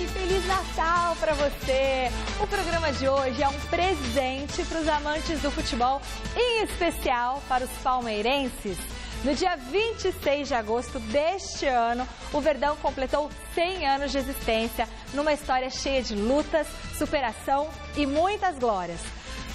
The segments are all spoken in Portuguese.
Feliz Natal para você! O programa de hoje é um presente para os amantes do futebol, em especial para os palmeirenses. No dia 26 de agosto deste ano, o Verdão completou 100 anos de existência, numa história cheia de lutas, superação e muitas glórias.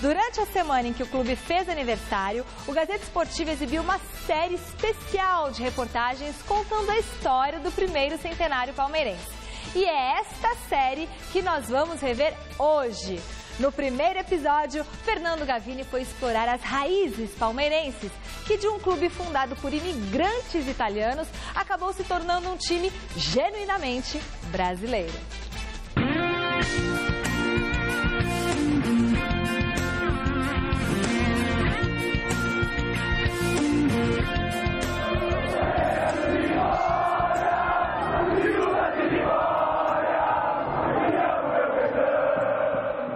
Durante a semana em que o clube fez aniversário, o Gazeta Esportiva exibiu uma série especial de reportagens contando a história do primeiro centenário palmeirense. E é esta série que nós vamos rever hoje. No primeiro episódio, Fernando Gavini foi explorar as raízes palmeirenses, que de um clube fundado por imigrantes italianos, acabou se tornando um time genuinamente brasileiro.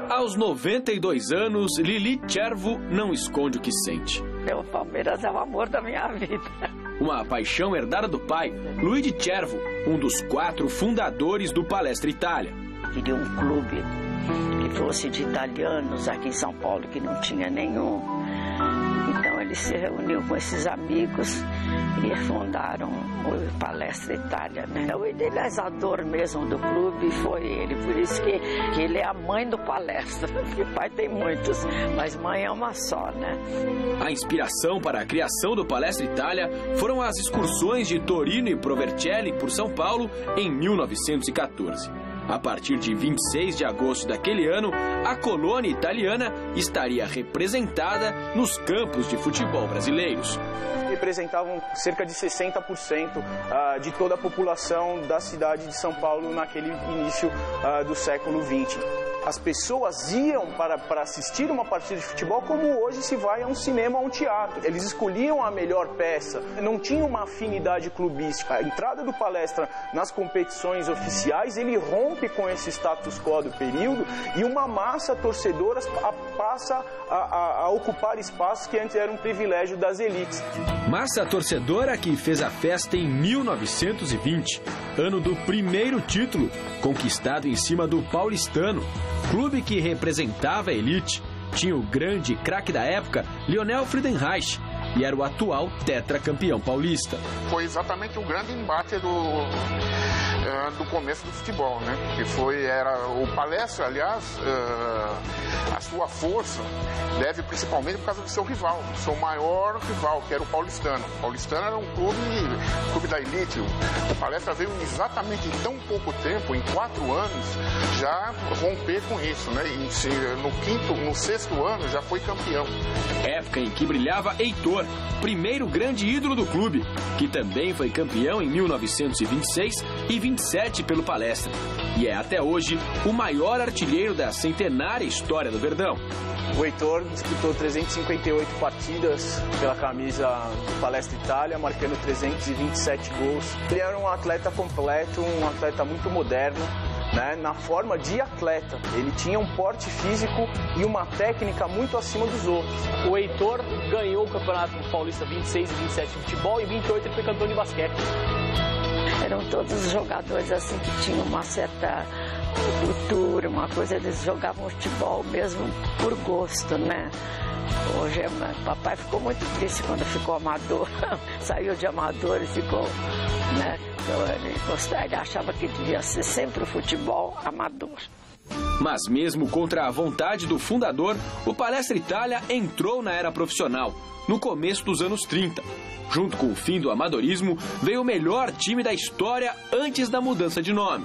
Aos 92 anos, Lili Cervo não esconde o que sente. O Palmeiras é o amor da minha vida. Uma paixão herdada do pai, Luigi Cervo, um dos 4 fundadores do Palestra Itália. Queria um clube que fosse de italianos aqui em São Paulo, que não tinha nenhum. Então ele se reuniu com esses amigos e fundaram o Palestra Itália, né? O idealizador mesmo do clube foi ele, por isso que ele é a mãe do Palestra, porque pai tem muitos, mas mãe é uma só, né? A inspiração para a criação do Palestra Itália foram as excursões de Torino e Provercelli por São Paulo em 1914. A partir de 26 de agosto daquele ano, a colônia italiana estaria representada nos campos de futebol brasileiros. Representavam cerca de 60% de toda a população da cidade de São Paulo naquele início do século XX. As pessoas iam para assistir uma partida de futebol como hoje se vai a um cinema ou a um teatro. Eles escolhiam a melhor peça, não tinha uma afinidade clubística. A entrada do Palestra nas competições oficiais, ele rompe com esse status quo do período e uma massa torcedora passa a ocupar espaços que antes eram um privilégio das elites. Massa torcedora que fez a festa em 1920, ano do primeiro título, conquistado em cima do Paulistano. Clube que representava a elite, tinha o grande craque da época, Lionel Friedenreich, e era o atual tetracampeão paulista. Foi exatamente o grande embate do começo do futebol, né? Que era o Palestra, aliás, a sua força deve principalmente por causa do seu rival, do seu maior rival, que era o Paulistano. O Paulistano era um clube da elite. O Palestra veio exatamente em tão pouco tempo, em 4 anos, já romper com isso, né? E no sexto ano já foi campeão. Época em que brilhava Heitor, primeiro grande ídolo do clube, que também foi campeão em 1926 e 27 pelo Palestra. E é até hoje o maior artilheiro da centenária história do Verdão. O Heitor disputou 358 partidas pela camisa do Palestra Itália, marcando 327 gols. Ele era um atleta completo, um atleta muito moderno, né, na forma de atleta. Ele tinha um porte físico e uma técnica muito acima dos outros. O Heitor ganhou o Campeonato Paulista 26 e 27 de futebol e 28 ele foi campeão de basquete. Eram todos jogadores assim que tinham uma certa cultura, uma coisa, eles jogavam futebol mesmo por gosto, né? Hoje, papai ficou muito triste quando ficou amador, saiu de amador e ficou, né? Então, ele achava que devia ser sempre o futebol amador. Mas mesmo contra a vontade do fundador, o Palestra Itália entrou na era profissional, no começo dos anos 30. Junto com o fim do amadorismo, veio o melhor time da história antes da mudança de nome.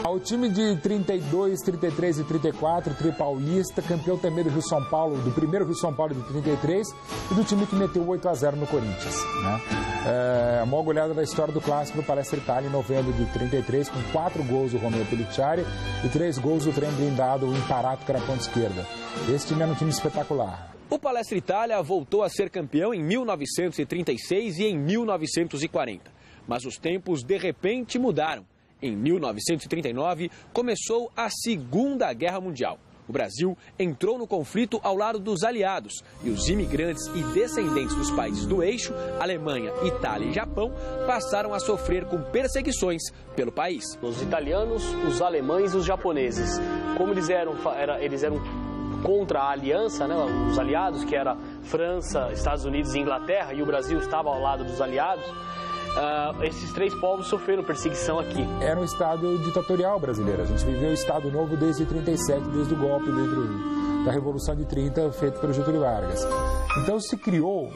O time de 32, 33 e 34, tripaulista, campeão também do Rio São Paulo, do primeiro Rio São Paulo de 33 e do time que meteu 8-0 no Corinthians, né? A maior goleada da história do clássico do Palestra Itália em novembro de 33, com 4 gols do Romeo Pellicciari e 3 gols do trem blindado, o Imparato, que era a ponta esquerda. Esse time era um time espetacular. O Palestra Itália voltou a ser campeão em 1936 e em 1940. Mas os tempos de repente mudaram. Em 1939, começou a Segunda Guerra Mundial. O Brasil entrou no conflito ao lado dos aliados e os imigrantes e descendentes dos países do eixo, Alemanha, Itália e Japão, passaram a sofrer com perseguições pelo país. Os italianos, os alemães e os japoneses, como eles eram contra a aliança, né, os aliados, que era França, Estados Unidos e Inglaterra, e o Brasil estava ao lado dos aliados, esses três povos sofreram perseguição aqui. Era um Estado ditatorial brasileiro. A gente viveu o Estado Novo desde 37, desde o golpe da Revolução de 30, feito pelo Getúlio Vargas. Então se criou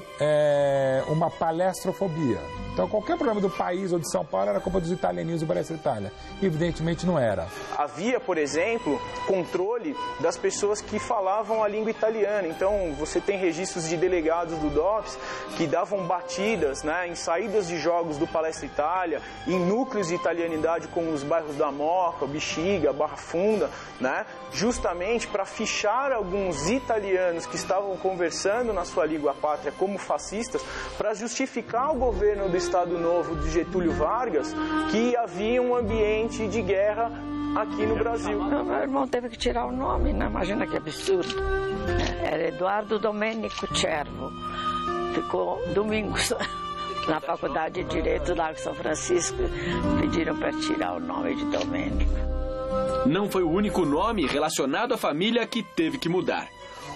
uma palestrofobia. Então qualquer problema do país ou de São Paulo era culpa dos italianinhos do Palestra Itália. Evidentemente não era. Havia, por exemplo, controle das pessoas que falavam a língua italiana. Então você tem registros de delegados do DOPS que davam batidas, né, em saídas de jogos do Palestra Itália, em núcleos de italianidade como os bairros da Moca, Bexiga, Barra Funda, né, justamente para fichar alguns italianos que estavam conversando na sua língua pátria como fascistas, para justificar o governo do Estado Novo de Getúlio Vargas que havia um ambiente de guerra aqui no Brasil. Meu irmão teve que tirar o nome, né? Imagina que absurdo. Era Eduardo Domênico Cervo. Ficou domingos na Faculdade de Direito lá em São Francisco. Pediram para tirar o nome de Domênico. Não foi o único nome relacionado à família que teve que mudar.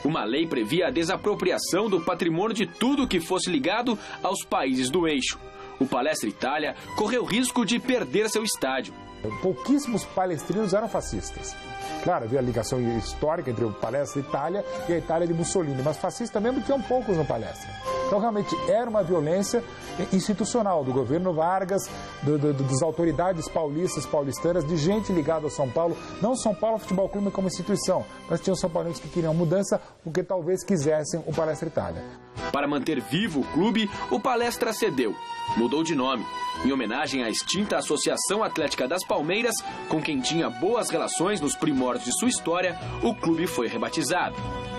Uma lei previa a desapropriação do patrimônio de tudo que fosse ligado aos países do eixo. O Palestra Itália correu risco de perder seu estádio. Pouquíssimos palestrinos eram fascistas. Claro, havia a ligação histórica entre o Palestra Itália e a Itália de Mussolini, mas fascistas mesmo tinham poucos no Palestra. Então, realmente, era uma violência institucional do governo Vargas, das autoridades paulistanas, de gente ligada ao São Paulo. Não São Paulo Futebol Clube como instituição, mas tinham São Paulinos que queriam mudança porque talvez quisessem o Palestra Itália. Para manter vivo o clube, o Palestra cedeu. Mudou de nome. Em homenagem à extinta Associação Atlética das Palmeiras, com quem tinha boas relações nos primórdios de sua história, o clube foi rebatizado.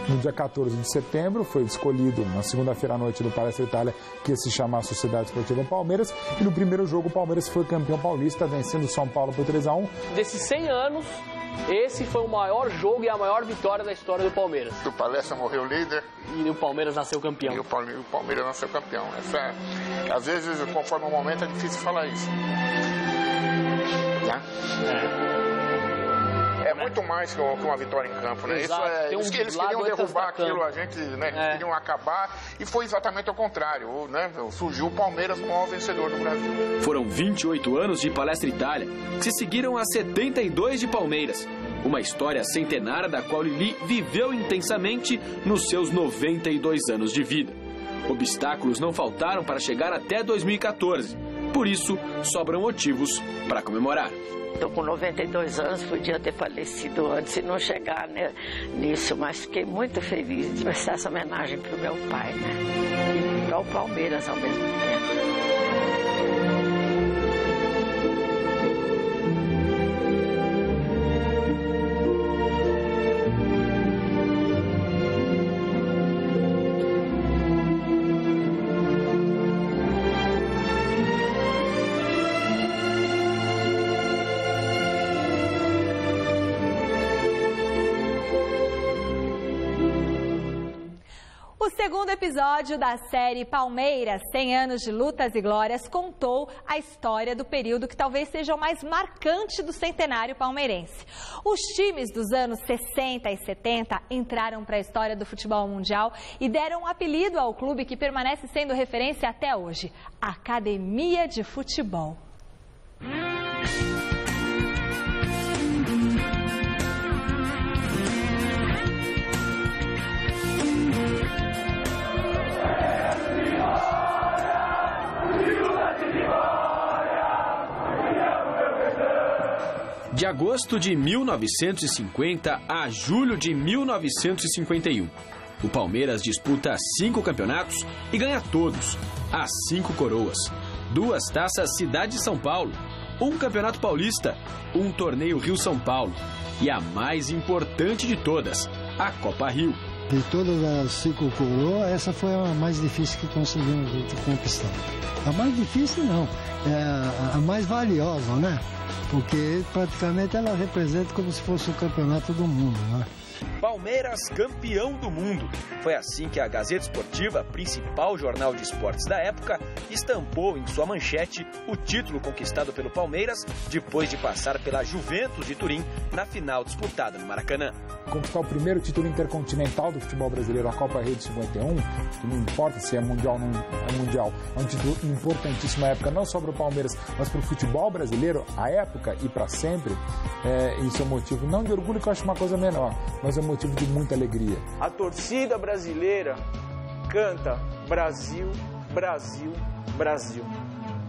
No dia 14 de setembro, foi escolhido, na segunda-feira à noite do Palestra Itália, que ia se chamar Sociedade Esportiva Palmeiras. E no primeiro jogo, o Palmeiras foi campeão paulista, vencendo o São Paulo por 3-1. Desses 100 anos, esse foi o maior jogo e a maior vitória da história do Palmeiras. O Palestra morreu líder. E o Palmeiras nasceu campeão. E o Palmeiras nasceu campeão. Às vezes, conforme o momento, é difícil falar isso. Né? É muito mais que uma vitória em campo, né? Exato. Eles queriam derrubar aquilo, a gente, né, queriam acabar, e foi exatamente ao contrário, né? Surgiu o Palmeiras como o maior vencedor do Brasil. Foram 28 anos de Palestra Itália, que se seguiram a 72 de Palmeiras. Uma história centenária da qual Lili viveu intensamente nos seus 92 anos de vida. Obstáculos não faltaram para chegar até 2014. Por isso, sobram motivos para comemorar. Estou com 92 anos, podia ter falecido antes e não chegar, né, nisso, mas fiquei muito feliz de prestar essa homenagem para o meu pai, né? E para o Palmeiras ao mesmo tempo. O segundo episódio da série Palmeiras, 100 anos de lutas e glórias, contou a história do período que talvez seja o mais marcante do centenário palmeirense. Os times dos anos 60 e 70 entraram para a história do futebol mundial e deram um apelido ao clube que permanece sendo referência até hoje, Academia de Futebol. De agosto de 1950 a julho de 1951. O Palmeiras disputa 5 campeonatos e ganha todos, as 5 coroas. 2 taças Cidade de São Paulo, 1 campeonato paulista, 1 torneio Rio-São Paulo e a mais importante de todas, a Copa Rio. De todas as 5 coroas, essa foi a mais difícil que conseguimos conquistar. A mais difícil não, é a mais valiosa, né? porque praticamente ela representa como se fosse o campeonato do mundo, né? Palmeiras campeão do mundo. Foi assim que a Gazeta Esportiva, principal jornal de esportes da época, estampou em sua manchete o título conquistado pelo Palmeiras depois de passar pela Juventus de Turim na final disputada no Maracanã. Conquistar o primeiro título intercontinental do futebol brasileiro, a Copa Rio de 51, que não importa se é mundial ou não é mundial, é um título importantíssimo na época, não só para o Palmeiras, mas para o futebol brasileiro, à época e para sempre. Isso é um motivo não de orgulho, que eu acho uma coisa menor, mas é um motivo de muita alegria. A torcida brasileira canta Brasil, Brasil, Brasil.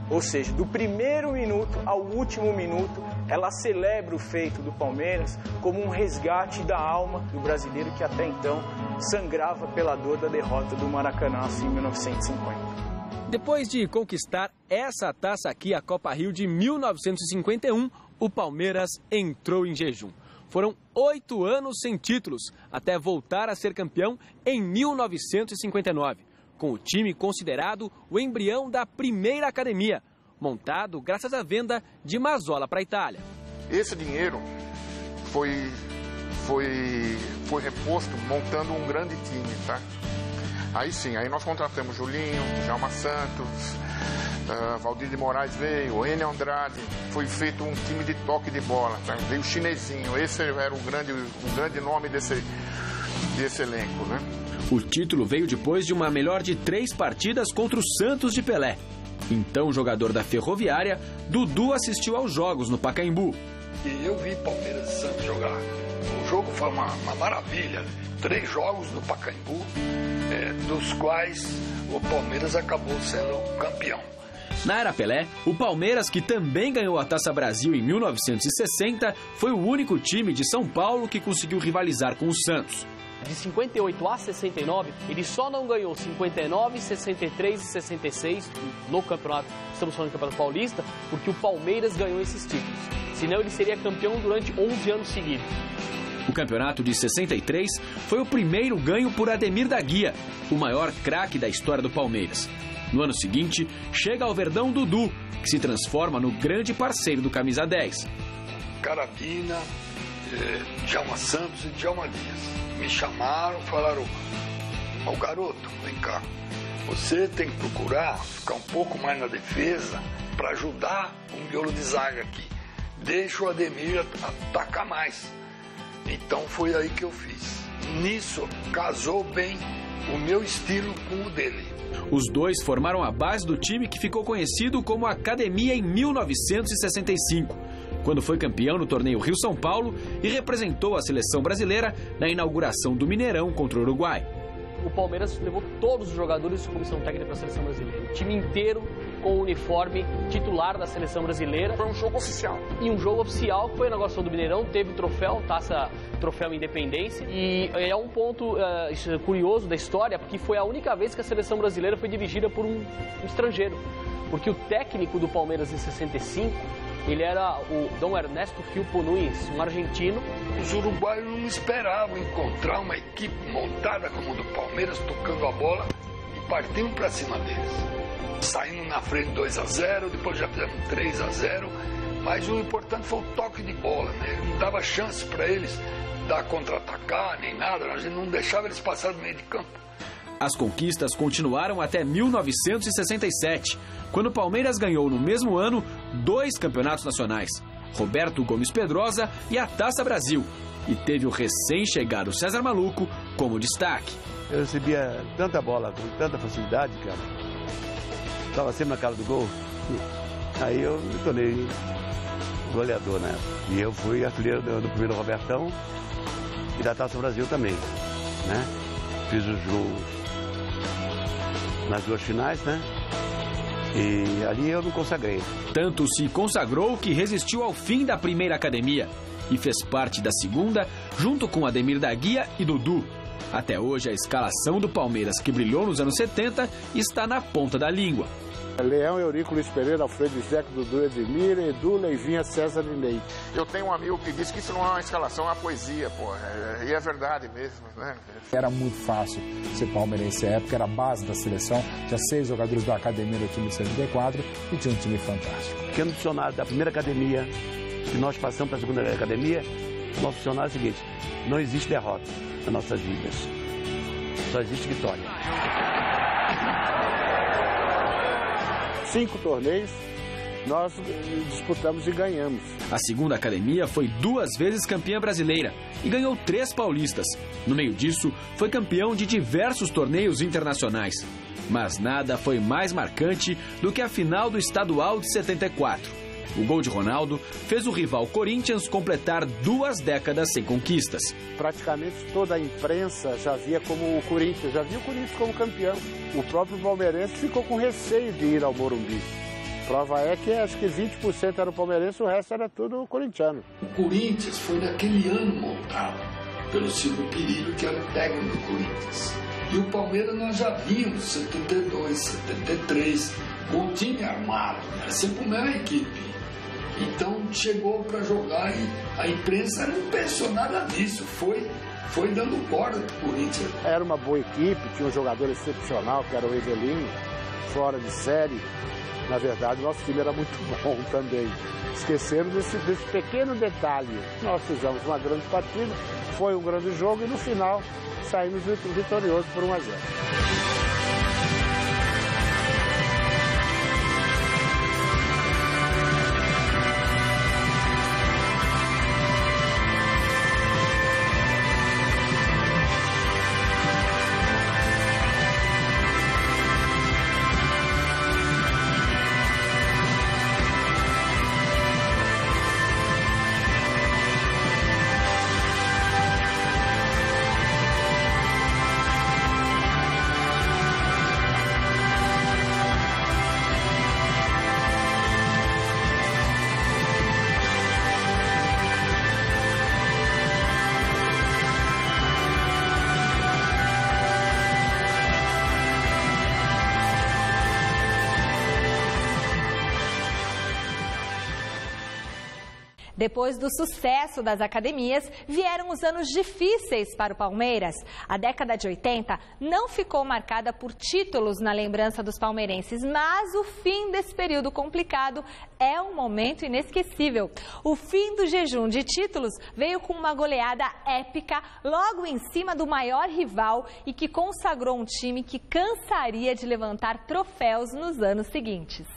Ou seja, do primeiro minuto ao último minuto, ela celebra o feito do Palmeiras como um resgate da alma do brasileiro que até então sangrava pela dor da derrota do Maracanã em 1950. Depois de conquistar essa taça aqui, a Copa Rio de 1951, o Palmeiras entrou em jejum. Foram 8 anos sem títulos, até voltar a ser campeão em 1959, com o time considerado o embrião da primeira academia, montado graças à venda de Mazzola para a Itália. Esse dinheiro foi reposto montando um grande time, tá? Aí sim, aí nós contratamos Julinho, Djalma Santos, Valdir de Moraes veio, Enio Andrade, foi feito um time de toque de bola, tá? Veio o Chinesinho, esse era o grande nome desse elenco, né? O título veio depois de uma melhor de 3 partidas contra o Santos de Pelé. Então, jogador da Ferroviária, Dudu assistiu aos jogos no Pacaembu. E eu vi Palmeiras e Santos jogar. O jogo foi uma maravilha. 3 jogos no Pacaembu, dos quais o Palmeiras acabou sendo campeão. Na era Pelé, o Palmeiras, que também ganhou a Taça Brasil em 1960, foi o único time de São Paulo que conseguiu rivalizar com o Santos. De 58 a 69, ele só não ganhou 59, 63 e 66 no campeonato, estamos falando do Campeonato Paulista, porque o Palmeiras ganhou esses títulos. Senão ele seria campeão durante 11 anos seguidos. O campeonato de 63 foi o primeiro ganho por Ademir da Guia, o maior craque da história do Palmeiras. No ano seguinte, chega ao Verdão Dudu, que se transforma no grande parceiro do Camisa 10. Carabina, Djalma Santos e Djalma Dias me chamaram, falaram: ó, garoto, vem cá, você tem que procurar ficar um pouco mais na defesa para ajudar o miolo de zaga aqui. Deixa o Ademir atacar mais. Então foi aí que eu fiz. Nisso casou bem o meu estilo com o dele. Os dois formaram a base do time que ficou conhecido como Academia em 1965, quando foi campeão no torneio Rio-São Paulo e representou a seleção brasileira na inauguração do Mineirão contra o Uruguai. O Palmeiras levou todos os jogadores de comissão técnica para a seleção brasileira. O time inteiro com o uniforme titular da seleção brasileira. Foi um jogo oficial. E um jogo oficial que foi a inauguração do Mineirão, teve o troféu, troféu Independência. E é um ponto curioso da história, porque foi a única vez que a seleção brasileira foi dirigida por um estrangeiro. Porque o técnico do Palmeiras em 65, ele era o Dom Ernesto Filpo Nunes, um argentino. Os uruguaios não esperavam encontrar uma equipe montada como a do Palmeiras, tocando a bola e partindo para cima deles. Saindo na frente 2-0, depois já fizeram 3-0, mas o importante foi o toque de bola, né? Não dava chance para eles dar contra-atacar nem nada, a gente não deixava eles passarem no meio de campo. As conquistas continuaram até 1967, quando o Palmeiras ganhou no mesmo ano 2 campeonatos nacionais, Roberto Gomes Pedrosa e a Taça Brasil, e teve o recém-chegado César Maluco como destaque. Eu recebia tanta bola com tanta facilidade, cara. Estava sempre na cara do gol. Aí eu me tornei goleador, né? E eu fui artilheiro do primeiro Robertão e da Taça Brasil também, né? Fiz os gols nas 2 finais, né? E ali eu me consagrei. Tanto se consagrou que resistiu ao fim da primeira academia e fez parte da segunda, junto com Ademir da Guia e Dudu. Até hoje, a escalação do Palmeiras, que brilhou nos anos 70, está na ponta da língua. Leão, Eurico, Luiz Pereira, Alfredo Zeca, Dudu, Edmir, Edu, Leivinha, César e Ney. Eu tenho um amigo que disse que isso não é uma escalação, é uma poesia, pô. E é verdade mesmo, né? Era muito fácil ser palmeirense. A época era a base da seleção. Tinha 6 jogadores da academia do time de 74 e tinha um time fantástico. Pequeno dicionário da primeira academia que nós passamos para a segunda academia, o funcionário é o seguinte: não existe derrota nas nossas vidas, só existe vitória. 5 torneios nós disputamos e ganhamos. A segunda academia foi 2 vezes campeã brasileira e ganhou 3 paulistas. No meio disso, foi campeão de diversos torneios internacionais. Mas nada foi mais marcante do que a final do estadual de 74. O gol de Ronaldo fez o rival Corinthians completar 2 décadas sem conquistas. Praticamente toda a imprensa já via como o Corinthians, já via o Corinthians como campeão. O próprio palmeirense ficou com receio de ir ao Morumbi. Prova é que acho que 20% era o palmeirense, o resto era tudo corintiano. O Corinthians foi naquele ano montado pelo Silvio Pirillo, que era o técnico do Corinthians. E o Palmeiras nós já vimos, 72, 73, com o time armado, era sempre a mesma equipe. Então chegou para jogar e a imprensa não pensou nada disso, foi dando corda pro Corinthians. Era uma boa equipe, tinha um jogador excepcional, que era o Evelinho, fora de série. Na verdade, nosso time era muito bom também. Esqueceram desse pequeno detalhe. Nós fizemos uma grande partida, foi um grande jogo e no final saímos vitoriosos por 1-0. Depois do sucesso das academias, vieram os anos difíceis para o Palmeiras. A década de 80 não ficou marcada por títulos na lembrança dos palmeirenses, mas o fim desse período complicado é um momento inesquecível. O fim do jejum de títulos veio com uma goleada épica logo em cima do maior rival e que consagrou um time que cansaria de levantar troféus nos anos seguintes.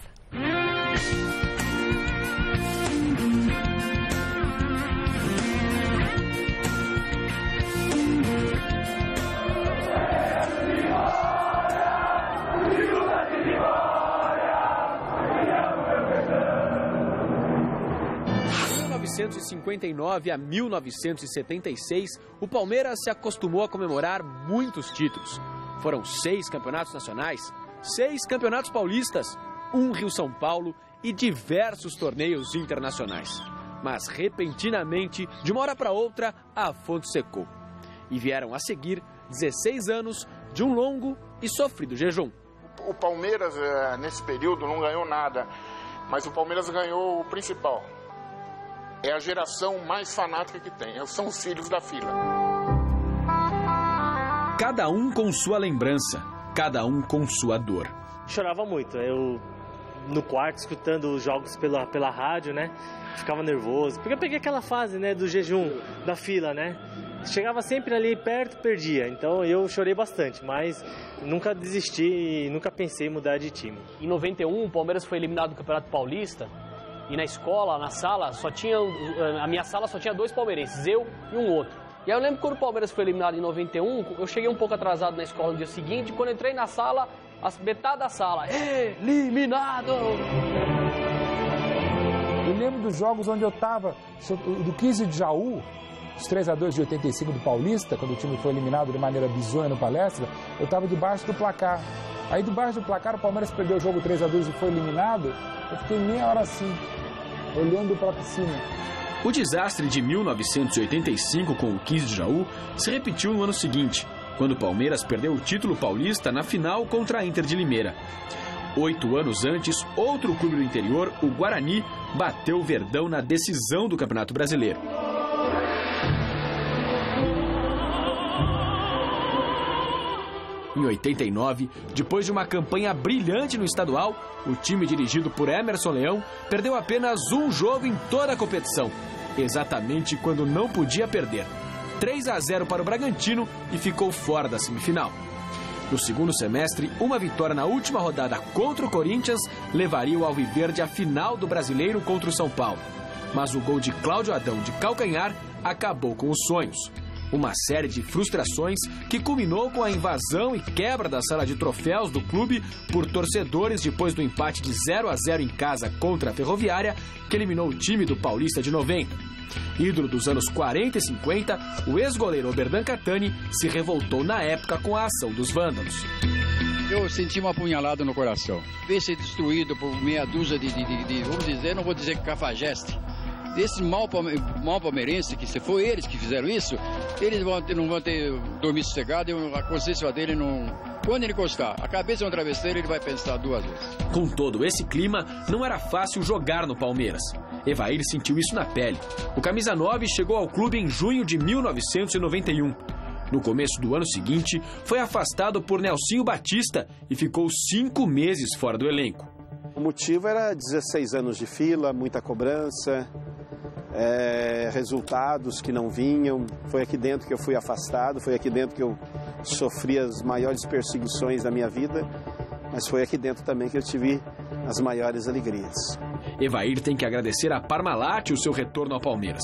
De 1959 a 1976, o Palmeiras se acostumou a comemorar muitos títulos. Foram 6 campeonatos nacionais, 6 campeonatos paulistas, 1 Rio-São Paulo e diversos torneios internacionais. Mas, repentinamente, de uma hora para outra, a fonte secou. E vieram a seguir 16 anos de um longo e sofrido jejum. O Palmeiras, nesse período, não ganhou nada, mas o Palmeiras ganhou o principal. É a geração mais fanática que tem, são os filhos da fila. Cada um com sua lembrança, cada um com sua dor. Chorava muito, eu no quarto escutando os jogos pela rádio, né? Ficava nervoso, porque eu peguei aquela fase, né, do jejum, da fila, né? Chegava sempre ali perto, perdia, então eu chorei bastante, mas nunca desisti e nunca pensei em mudar de time. Em 91, o Palmeiras foi eliminado do Campeonato Paulista. E na escola, na sala, a minha sala só tinha 2 palmeirenses, eu e um outro. E aí eu lembro que quando o Palmeiras foi eliminado em 91, eu cheguei um pouco atrasado na escola no dia seguinte, quando entrei na sala, metade da sala, eliminado! Eu lembro dos jogos onde eu estava, do 15 de Jaú, os 3-2 de 85 do Paulista, quando o time foi eliminado de maneira bizonha no Palestra, eu estava debaixo do placar. Aí debaixo do placar o Palmeiras perdeu o jogo 3-2 e foi eliminado, eu fiquei meia hora assim, olhando para a piscina. O desastre de 1985 com o 15 de Jaú se repetiu no ano seguinte, quando o Palmeiras perdeu o título paulista na final contra a Inter de Limeira. 8 anos antes, outro clube do interior, o Guarani, bateu o Verdão na decisão do Campeonato Brasileiro. Em 89, depois de uma campanha brilhante no estadual, o time dirigido por Emerson Leão perdeu apenas um jogo em toda a competição, exatamente quando não podia perder. 3-0 para o Bragantino e ficou fora da semifinal. No segundo semestre, uma vitória na última rodada contra o Corinthians levaria o Alviverde à final do Brasileiro contra o São Paulo. Mas o gol de Cláudio Adão de calcanhar acabou com os sonhos. Uma série de frustrações que culminou com a invasão e quebra da sala de troféus do clube por torcedores depois do empate de 0-0 em casa contra a Ferroviária, que eliminou o time do Paulista de 90. Ídolo dos anos 40 e 50, o ex-goleiro Oberdan Catani se revoltou na época com a ação dos vândalos. Eu senti uma apunhalada no coração. Ver ser destruído por meia dúzia de vamos dizer, não vou dizer cafajeste, desses mal palmeirenses, que foi eles que fizeram isso, eles não vão ter dormir sossegado, a consciência dele não... Quando ele encostar a cabeça em um travesseiro, ele vai pensar duas vezes. Com todo esse clima, não era fácil jogar no Palmeiras. Evair sentiu isso na pele. O camisa 9 chegou ao clube em junho de 1991. No começo do ano seguinte, foi afastado por Nelsinho Batista e ficou 5 meses fora do elenco. O motivo era 16 anos de fila, muita cobrança, resultados que não vinham. Foi aqui dentro que eu fui afastado, foi aqui dentro que eu sofri as maiores perseguições da minha vida, mas foi aqui dentro também que eu tive as maiores alegrias. Evair tem que agradecer a Parmalat o seu retorno ao Palmeiras.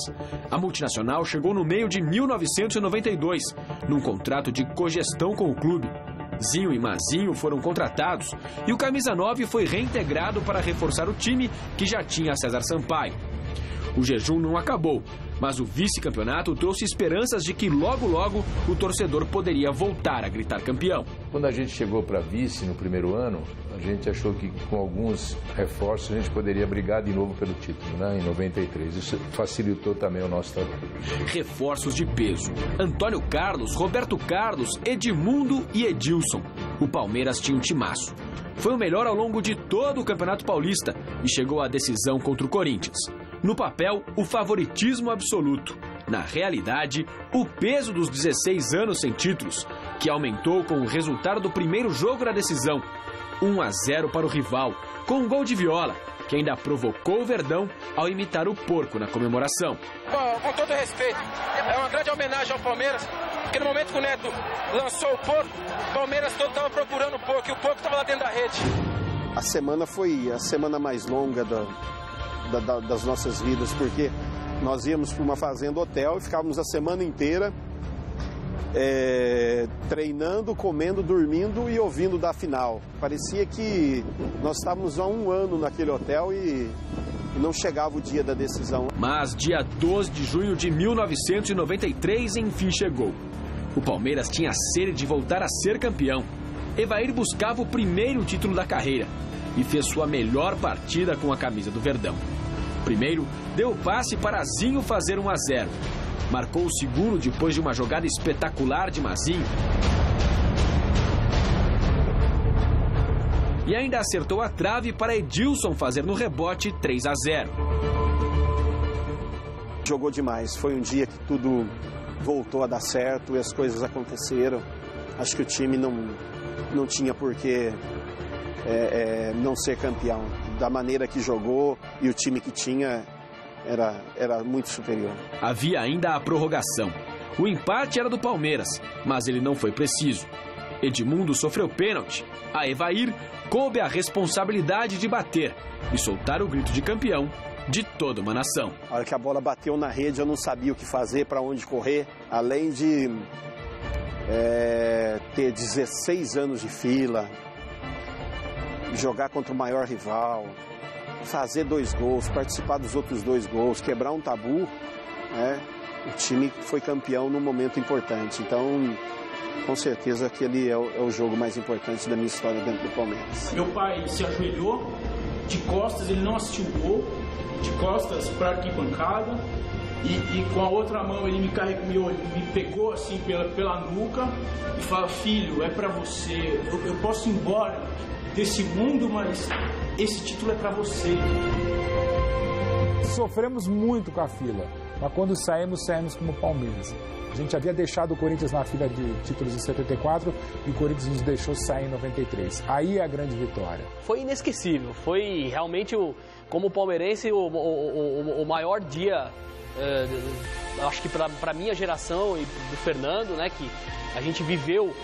A multinacional chegou no meio de 1992, num contrato de cogestão com o clube. Zinho e Mazinho foram contratados e o camisa 9 foi reintegrado para reforçar o time que já tinha César Sampaio. O jejum não acabou, mas o vice-campeonato trouxe esperanças de que logo o torcedor poderia voltar a gritar campeão. Quando a gente chegou para vice no primeiro ano, a gente achou que com alguns reforços a gente poderia brigar de novo pelo título, né? Em 93. Isso facilitou também o nosso trabalho. Reforços de peso. Antônio Carlos, Roberto Carlos, Edmundo e Edilson. O Palmeiras tinha um timaço. Foi o melhor ao longo de todo o Campeonato Paulista e chegou à decisão contra o Corinthians. No papel, o favoritismo absoluto. Na realidade, o peso dos 16 anos sem títulos, que aumentou com o resultado do primeiro jogo da decisão. 1-0 para o rival, com um gol de Viola, que ainda provocou o Verdão ao imitar o porco na comemoração. Bom, com todo respeito, é uma grande homenagem ao Palmeiras, porque no momento que o Neto lançou o porco, o Palmeiras todo estava procurando o porco, e o porco estava lá dentro da rede. A semana foi a semana mais longa das nossas vidas, porque nós íamos para uma fazenda hotel e ficávamos a semana inteira treinando, comendo, dormindo e ouvindo da final. Parecia que nós estávamos há um ano naquele hotel e não chegava o dia da decisão. Mas dia 12 de junho de 1993 enfim chegou. O Palmeiras tinha sede de voltar a ser campeão. Evair buscava o primeiro título da carreira e fez sua melhor partida com a camisa do Verdão. Primeiro, deu o passe para Zinho fazer 1-0. Marcou o segundo depois de uma jogada espetacular de Mazinho. E ainda acertou a trave para Edilson fazer no rebote 3-0. Jogou demais. Foi um dia que tudo voltou a dar certo e as coisas aconteceram. Acho que o time não tinha por que não ser campeão. Da maneira que jogou e o time que tinha era muito superior. Havia ainda a prorrogação. O empate era do Palmeiras, mas ele não foi preciso. Edmundo sofreu pênalti. A Evair coube a responsabilidade de bater e soltar o grito de campeão de toda uma nação. A hora que a bola bateu na rede, eu não sabia o que fazer, para onde correr, além de ter 16 anos de fila, jogar contra o maior rival, fazer 2 gols, participar dos outros 2 gols, quebrar um tabu, o time foi campeão num momento importante. Então, com certeza, aquele é o jogo mais importante da minha história dentro do Palmeiras. Meu pai se ajoelhou, de costas, ele não assistiu o gol, de costas para a arquibancada, e com a outra mão ele me pegou assim pela nuca e falou: filho, é para você, eu posso ir embora desse mundo, mas esse título é para você. Sofremos muito com a fila, mas quando saímos como Palmeiras. A gente havia deixado o Corinthians na fila de títulos em 74 e o Corinthians nos deixou sair em 93. Aí é a grande vitória. Foi inesquecível, foi realmente, como palmeirense, o maior dia, acho que para minha geração e do Fernando, né, que a gente viveu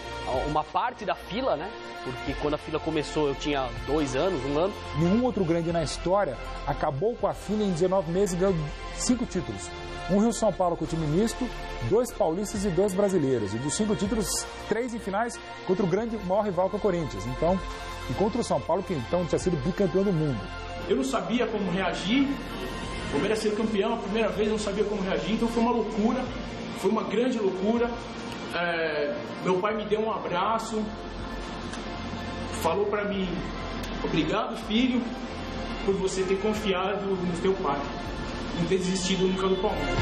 uma parte da fila, né? Porque quando a fila começou eu tinha 2 anos, 1 ano. Nenhum outro grande na história acabou com a fila em 19 meses e ganhou 5 títulos. Um Rio-São Paulo com o time misto, 2 paulistas e 2 brasileiros. E dos 5 títulos, 3 em finais contra o maior rival que é o Corinthians. Então, e contra o São Paulo, que então tinha sido bicampeão do mundo. Eu não sabia como reagir. O Palmeiras ser campeão, a primeira vez eu não sabia como reagir. Então foi uma loucura, foi uma grande loucura. Meu pai me deu um abraço, falou para mim: obrigado, filho, por você ter confiado no teu pai, não ter desistido nunca do Palmeiras.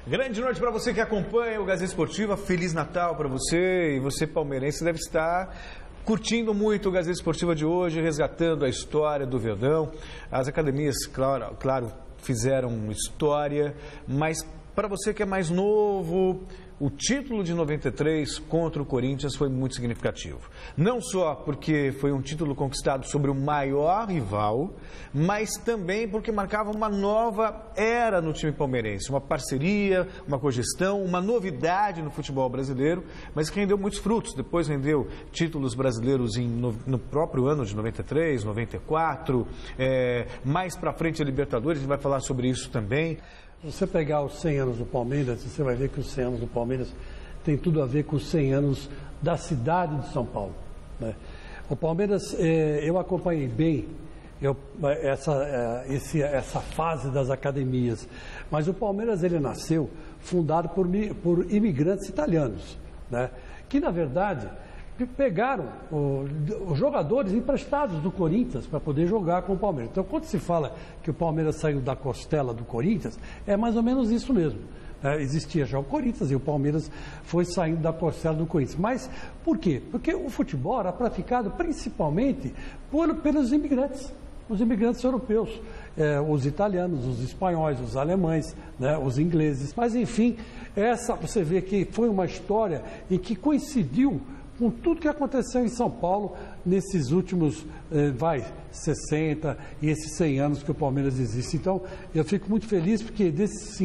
Grande noite para você que acompanha o Gazeta Esportiva. Feliz Natal para você, e você palmeirense deve estar curtindo muito o Gazeta Esportiva de hoje, resgatando a história do Verdão. As academias, claro, fizeram história, mas para você que é mais novo, o título de 93 contra o Corinthians foi muito significativo. Não só porque foi um título conquistado sobre o maior rival, mas também porque marcava uma nova era no time palmeirense. Uma parceria, uma cogestão, uma novidade no futebol brasileiro, mas que rendeu muitos frutos. Depois rendeu títulos brasileiros no próprio ano de 93, 94, mais para frente a Libertadores, a gente vai falar sobre isso também. Se você pegar os 100 anos do Palmeiras, você vai ver que os 100 anos do Palmeiras tem tudo a ver com os 100 anos da cidade de São Paulo, né? O Palmeiras, eu acompanhei bem essa fase das academias, mas o Palmeiras ele nasceu fundado por imigrantes italianos, né? Que na verdade pegaram os jogadores emprestados do Corinthians para poder jogar com o Palmeiras. Então, quando se fala que o Palmeiras saiu da costela do Corinthians, é mais ou menos isso mesmo. Existia já o Corinthians e o Palmeiras foi saindo da costela do Corinthians. Mas por quê? Porque o futebol era praticado principalmente pelos imigrantes, os imigrantes europeus, os italianos, os espanhóis, os alemães, né, os ingleses. Mas, enfim, você vê que foi uma história em que coincidiu com tudo que aconteceu em São Paulo nesses últimos, 60 e esses 100 anos que o Palmeiras existe. Então, eu fico muito feliz porque desses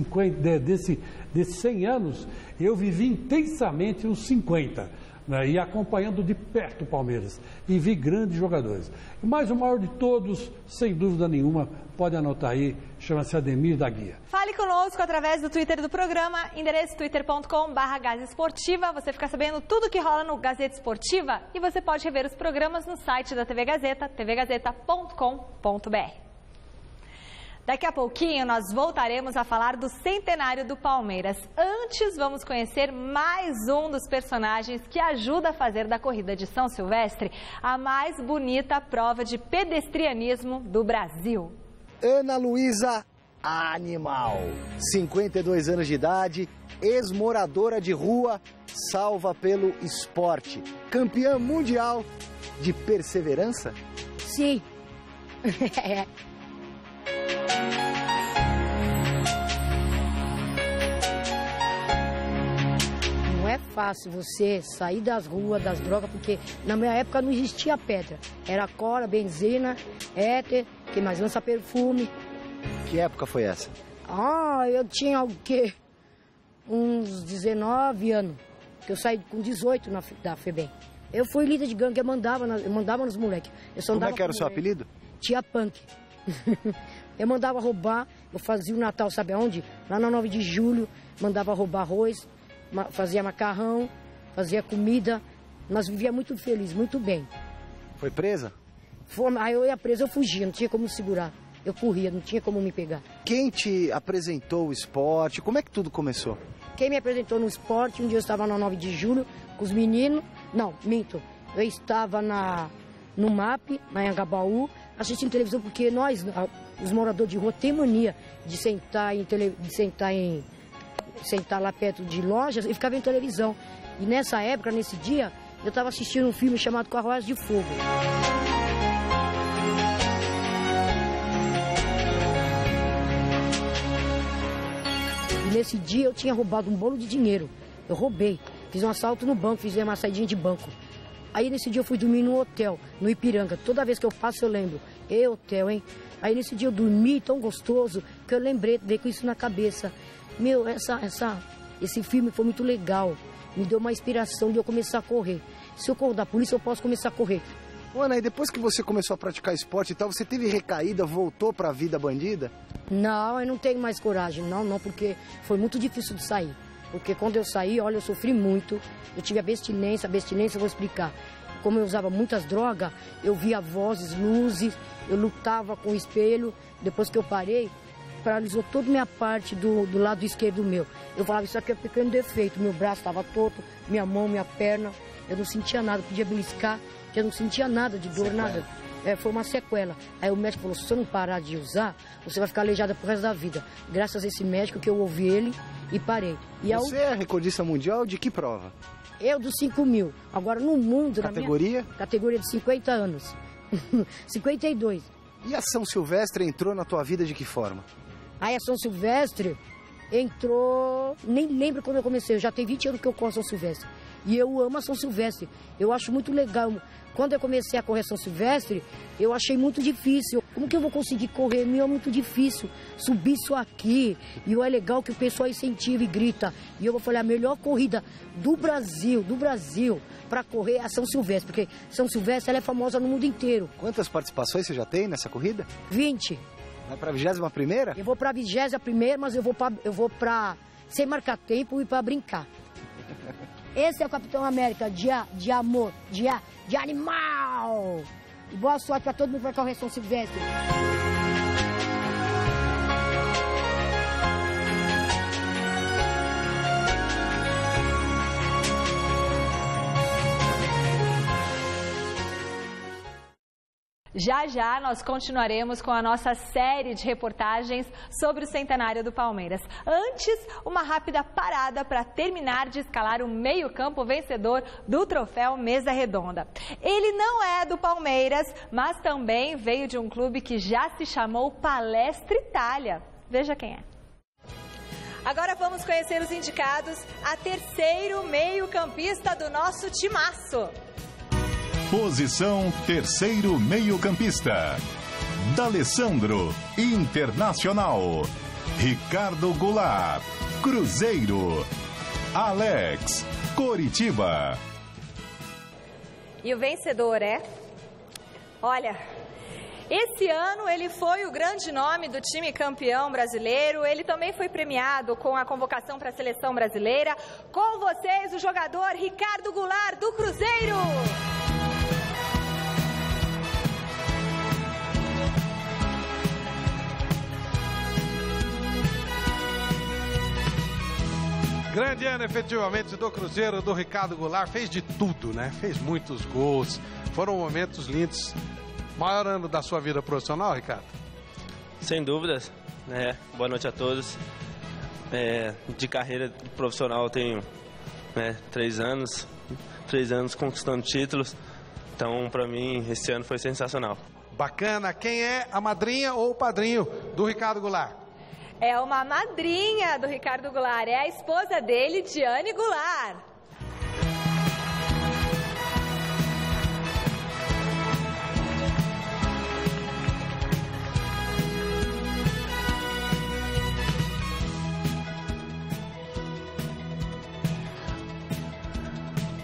100 anos, eu vivi intensamente os 50, né, e acompanhando de perto o Palmeiras, e vi grandes jogadores. Mas o maior de todos, sem dúvida nenhuma, pode anotar aí, chama-se Ademir da Guia. Fale conosco através do Twitter do programa, endereço twitter.com/Gazeta. Você fica sabendo tudo que rola no Gazeta Esportiva e você pode rever os programas no site da TV Gazeta, tvgazeta.com.br. Daqui a pouquinho nós voltaremos a falar do centenário do Palmeiras. Antes, vamos conhecer mais um dos personagens que ajuda a fazer da corrida de São Silvestre a mais bonita prova de pedestrianismo do Brasil. Ana Luísa Animal, 52 anos de idade, ex-moradora de rua, salva pelo esporte, campeã mundial de perseverança? Sim. Não é fácil você sair das ruas, das drogas, porque na minha época não existia pedra. Era cola, benzina, éter, que mais lança perfume. Que época foi essa? Eu tinha o quê? Uns 19 anos. Que eu saí com 18 da FEBEM. Eu fui líder de gangue, eu mandava nos moleques. Como é que era o seu apelido? Tia Punk. Eu mandava roubar, eu fazia o Natal, sabe aonde? Lá na 9 de julho, mandava roubar arroz, fazia macarrão, fazia comida. Nós vivíamos muito felizes, muito bem. Foi presa? Aí eu ia presa, eu fugia, não tinha como segurar. Eu corria, não tinha como me pegar. Quem te apresentou o esporte? Como é que tudo começou? Quem me apresentou no esporte, um dia eu estava na 9 de julho com os meninos. Não, minto. Eu estava no MAP, na Anhangabaú, assistindo televisão, porque nós, os moradores de rua, tem mania de sentar lá perto de lojas e ficar vendo televisão. E nessa época, nesse dia, eu estava assistindo um filme chamado Carruagem de Fogo. E nesse dia eu tinha roubado um bolo de dinheiro. Eu roubei, fiz um assalto no banco, fiz uma saidinha de banco. Aí nesse dia eu fui dormir no hotel, no Ipiranga. Toda vez que eu passo eu lembro, hotel, hein? Aí nesse dia eu dormi tão gostoso que eu lembrei, veio com isso na cabeça. Meu, esse filme foi muito legal. Me deu uma inspiração de eu começar a correr. Se eu corro da polícia, eu posso começar a correr. Ana, e depois que você começou a praticar esporte e tal, você teve recaída, voltou pra vida bandida? Não, eu não tenho mais coragem, não, porque foi muito difícil de sair. Porque quando eu saí, olha, eu sofri muito. Eu tive abstinência eu vou explicar. Como eu usava muitas drogas, eu via vozes, luzes, eu lutava com o espelho. Depois que eu parei, paralisou toda a minha parte do lado esquerdo meu. Eu falava, isso aqui é um pequeno defeito. Meu braço estava torto, minha mão, minha perna. Eu não sentia nada, podia beliscar, eu não sentia nada de dor, nada. Foi uma sequela. Aí o médico falou, se você não parar de usar, você vai ficar aleijada pro resto da vida. Graças a esse médico que eu ouvi ele e parei. E você é recordista mundial de que prova? Eu dos 5.000. Agora no mundo... Categoria? Categoria de 50 anos. 52. E a São Silvestre entrou na tua vida de que forma? Aí a São Silvestre entrou... Nem lembro quando eu comecei. Eu já tenho 20 anos que eu corro São Silvestre. E eu amo a São Silvestre. Eu acho muito legal. Quando eu comecei a correr São Silvestre, eu achei muito difícil. Como que eu vou conseguir correr? Meu, é muito difícil. Subir isso aqui. E é legal que o pessoal incentiva e grita. E eu vou falar, a melhor corrida do Brasil, para correr é a São Silvestre. Porque São Silvestre ela é famosa no mundo inteiro. Quantas participações você já tem nessa corrida? 20. Vai para a 21ª? Eu vou para a 21ª, mas eu vou para sem marcar tempo e para brincar. Esse é o Capitão América, de amor, de animal. E boa sorte para todo mundo que vai correr São Silvestre. Já já nós continuaremos com a nossa série de reportagens sobre o centenário do Palmeiras. Antes, uma rápida parada para terminar de escalar o meio-campo vencedor do troféu Mesa Redonda. Ele não é do Palmeiras, mas também veio de um clube que já se chamou Palestra Itália. Veja quem é. Agora vamos conhecer os indicados a terceiro meio-campista do nosso timaço. Posição terceiro meio-campista. D'Alessandro, Internacional. Ricardo Goulart, Cruzeiro. Alex, Coritiba. E o vencedor é? Olha, esse ano ele foi o grande nome do time campeão brasileiro. Ele também foi premiado com a convocação para a seleção brasileira. Com vocês, o jogador Ricardo Goulart, do Cruzeiro. Grande ano, efetivamente, do Cruzeiro, do Ricardo Goulart. Fez de tudo, né? Fez muitos gols. Foram momentos lindos. Maior ano da sua vida profissional, Ricardo? Sem dúvidas. Boa noite a todos. De carreira profissional eu tenho 3 anos. 3 anos conquistando títulos. Então, para mim, esse ano foi sensacional. Bacana. Quem é a madrinha ou o padrinho do Ricardo Goulart? É uma madrinha do Ricardo Goulart, é a esposa dele, Diane Goulart.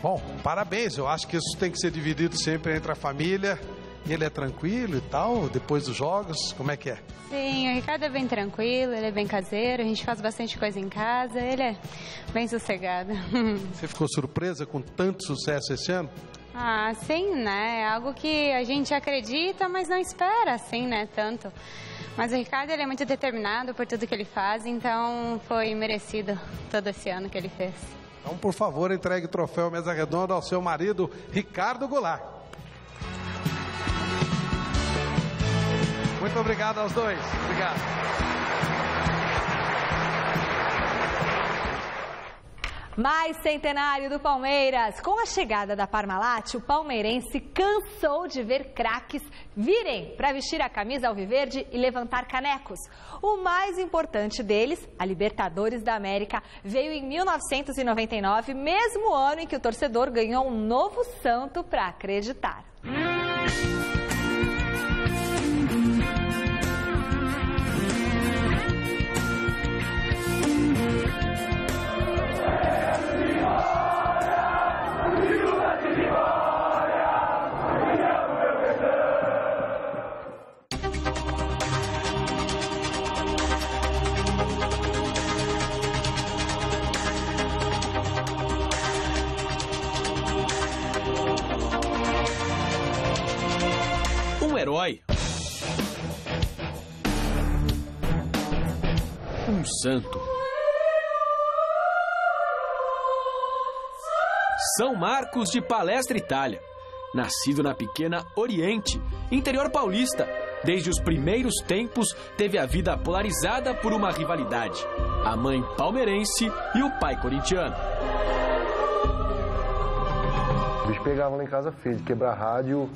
Bom, parabéns, eu acho que isso tem que ser dividido sempre entre a família. E ele é tranquilo e tal, depois dos jogos, como é que é? Sim, o Ricardo é bem tranquilo, ele é bem caseiro, a gente faz bastante coisa em casa, ele é bem sossegado. Você ficou surpresa com tanto sucesso esse ano? Ah, sim, né? É algo que a gente acredita, mas não espera, assim, né, tanto. Mas o Ricardo, ele é muito determinado por tudo que ele faz, então foi merecido todo esse ano que ele fez. Então, por favor, entregue o troféu Mesa Redonda ao seu marido, Ricardo Goulart. Muito obrigado aos dois. Obrigado. Mais centenário do Palmeiras. Com a chegada da Parmalat, o palmeirense cansou de ver craques virem para vestir a camisa alviverde e levantar canecos. O mais importante deles, a Libertadores da América, veio em 1999, mesmo ano em que o torcedor ganhou um novo santo para acreditar. Herói. Um santo. São Marcos de Palestra, Itália. Nascido na pequena Oriente, interior paulista, desde os primeiros tempos teve a vida polarizada por uma rivalidade. A mãe palmeirense e o pai corintiano. O bicho pegava lá em casa feio, de quebrar rádio.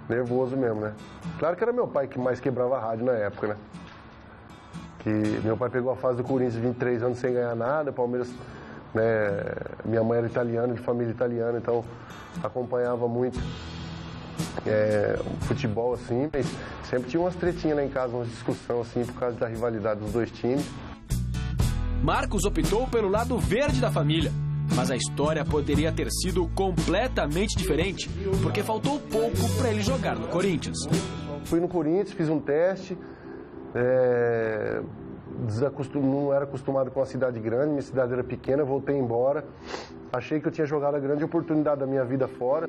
Nervoso mesmo, né? Claro que era meu pai que mais quebrava a rádio na época, né? Que meu pai pegou a fase do Corinthians, 23 anos sem ganhar nada, Palmeiras, né? Minha mãe era italiana, de família italiana, então acompanhava muito futebol, assim. Mas sempre tinha umas tretinhas lá em casa, umas discussões, assim, por causa da rivalidade dos dois times. Marcos optou pelo lado verde da família. Mas a história poderia ter sido completamente diferente, porque faltou pouco para ele jogar no Corinthians. Fui no Corinthians, fiz um teste, não era acostumado com uma cidade grande, minha cidade era pequena, voltei embora. Achei que eu tinha jogado a grande oportunidade da minha vida fora.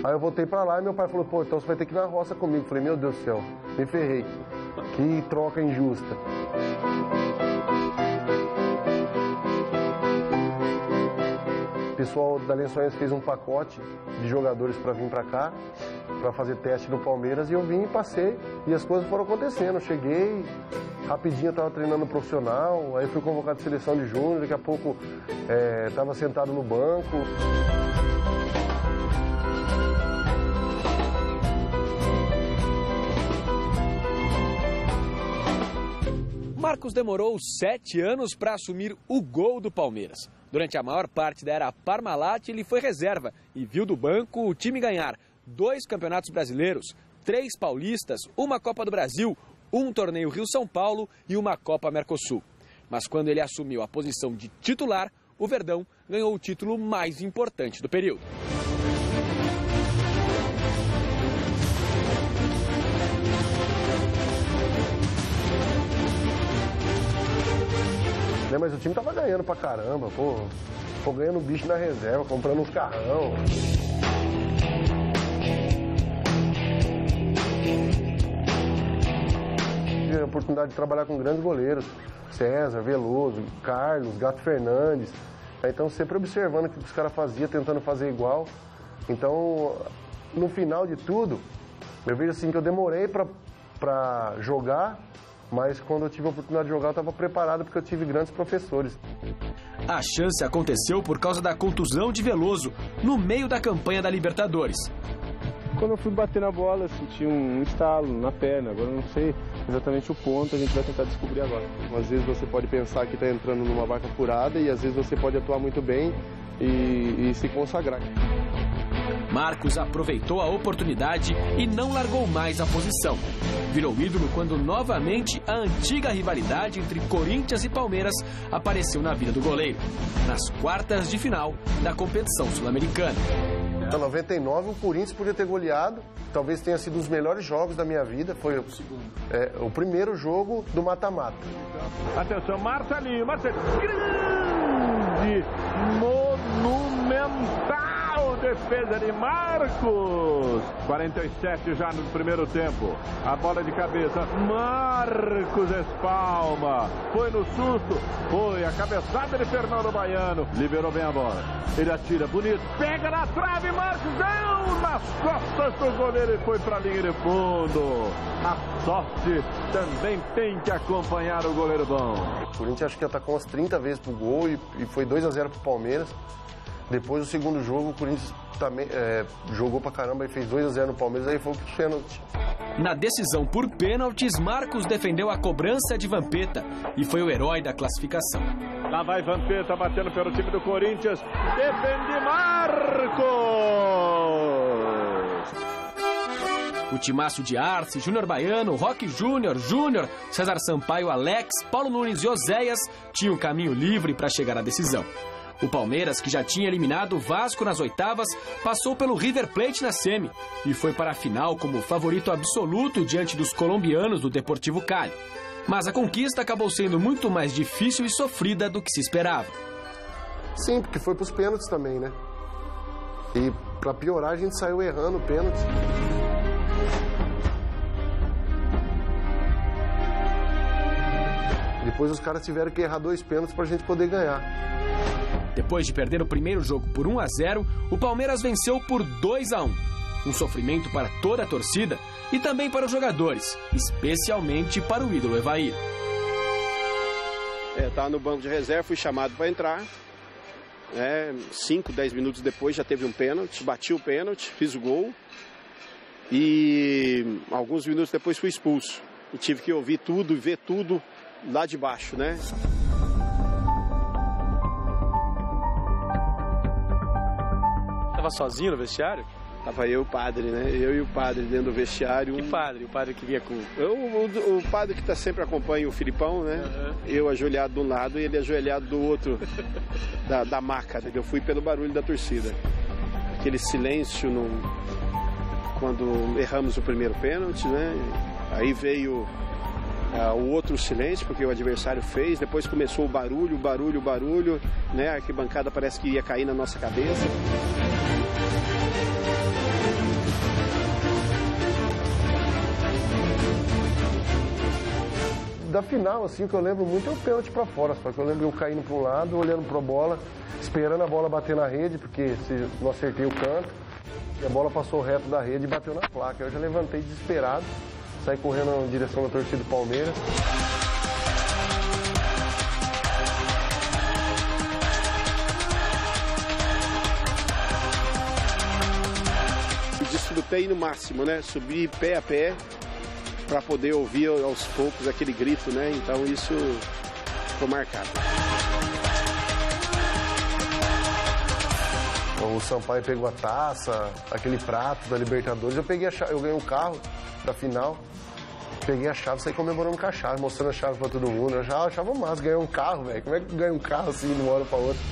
Aí eu voltei pra lá e meu pai falou, pô, então você vai ter que ir na roça comigo. Falei, meu Deus do céu, me ferrei. Que troca injusta. O pessoal da Lençóis fez um pacote de jogadores para vir para cá, para fazer teste no Palmeiras, e eu vim e passei, e as coisas foram acontecendo. Eu cheguei, rapidinho eu estava treinando profissional, aí fui convocado de seleção de júnior, daqui a pouco estava sentado no banco. Marcos demorou 7 anos para assumir o gol do Palmeiras. Durante a maior parte da era Parmalat, ele foi reserva e viu do banco o time ganhar 2 campeonatos brasileiros, 3 paulistas, uma Copa do Brasil, um torneio Rio-São Paulo e uma Copa Mercosul. Mas quando ele assumiu a posição de titular, o Verdão ganhou o título mais importante do período. Mas o time tava ganhando pra caramba, pô, ganhando bicho na reserva, comprando uns carrão. Tive a oportunidade de trabalhar com grandes goleiros, César, Veloso, Carlos, Gato Fernandes. Então sempre observando o que os caras faziam, tentando fazer igual. Então, no final de tudo, eu vejo assim que eu demorei pra jogar, mas quando eu tive a oportunidade de jogar, eu estava preparado porque eu tive grandes professores. A chance aconteceu por causa da contusão de Veloso, no meio da campanha da Libertadores. Quando eu fui bater na bola, eu senti um estalo na perna. Agora eu não sei exatamente o ponto, a gente vai tentar descobrir agora. Às vezes você pode pensar que está entrando numa vaca furada e às vezes você pode atuar muito bem e se consagrar. Marcos aproveitou a oportunidade e não largou mais a posição. Virou ídolo quando novamente a antiga rivalidade entre Corinthians e Palmeiras apareceu na vida do goleiro, nas quartas de final da competição sul-americana. Em 99, o Corinthians podia ter goleado, talvez tenha sido um dos melhores jogos da minha vida, foi o primeiro jogo do mata-mata. Atenção, Marcelinho, grande, monumental defesa de Marcos. 47 já no primeiro tempo. A bola de cabeça, Marcos espalma. Foi no susto, foi a cabeçada de Fernando Baiano. Liberou bem a bola. Ele atira bonito, pega na trave, Marcos deu nas costas do goleiro e foi para a linha de fundo. A sorte também tem que acompanhar o goleiro bom. O Corinthians acho que atacou umas 30 vezes pro gol e foi 2-0 pro Palmeiras. Depois do segundo jogo, o Corinthians também jogou pra caramba e fez 2-0 no Palmeiras, aí foi pro pênalti. Na decisão por pênaltis, Marcos defendeu a cobrança de Vampeta e foi o herói da classificação. Lá vai Vampeta batendo pelo time do Corinthians. Defende Marcos! O timaço de Arce, Júnior Baiano, Roque Júnior, César Sampaio, Alex, Paulo Nunes e Oséias tinham caminho livre para chegar à decisão. O Palmeiras, que já tinha eliminado o Vasco nas oitavas, passou pelo River Plate na semi e foi para a final como favorito absoluto diante dos colombianos do Deportivo Cali. Mas a conquista acabou sendo muito mais difícil e sofrida do que se esperava. Sim, porque foi para os pênaltis também, né? E para piorar, a gente saiu errando o pênalti. Depois os caras tiveram que errar 2 pênaltis para a gente poder ganhar. Depois de perder o primeiro jogo por 1-0, o Palmeiras venceu por 2-1. Um sofrimento para toda a torcida e também para os jogadores, especialmente para o ídolo Evair. Estava no banco de reserva, fui chamado para entrar. 5, 10 minutos depois já teve um pênalti, bati o pênalti, fiz o gol. E alguns minutos depois fui expulso. E tive que ouvir tudo e ver tudo lá de baixo, né? Tava sozinho no vestiário? Tava eu e o padre, né? Eu e o padre dentro do vestiário. Que padre? O padre que vinha com... O padre que sempre acompanha o Filipão, né? Uhum. Eu ajoelhado de um lado e ele ajoelhado do outro, da maca. Eu fui pelo barulho da torcida. Aquele silêncio quando erramos o primeiro pênalti, né? Aí veio o outro silêncio, porque o adversário fez. Depois começou o barulho, né? A arquibancada parece que ia cair na nossa cabeça. Da final, assim, o que eu lembro muito é o pênalti pra fora, só que eu lembro eu caindo pra um lado, olhando pra bola, esperando a bola bater na rede, porque se não acertei o canto, e a bola passou reto da rede e bateu na placa. Eu já levantei desesperado, saí correndo na direção da torcida do Palmeiras. Desfrutei no máximo, né? Subi pé a pé, para poder ouvir aos poucos aquele grito, né? Então isso ficou marcado. O Sampaio pegou a taça, aquele prato da Libertadores. Eu peguei a chave, eu ganhei um carro da final, peguei a chave, saí comemorando com a chave, mostrando a chave para todo mundo. Eu já achava massa, ganhei um carro, velho. Como é que ganha um carro assim de uma hora para outra?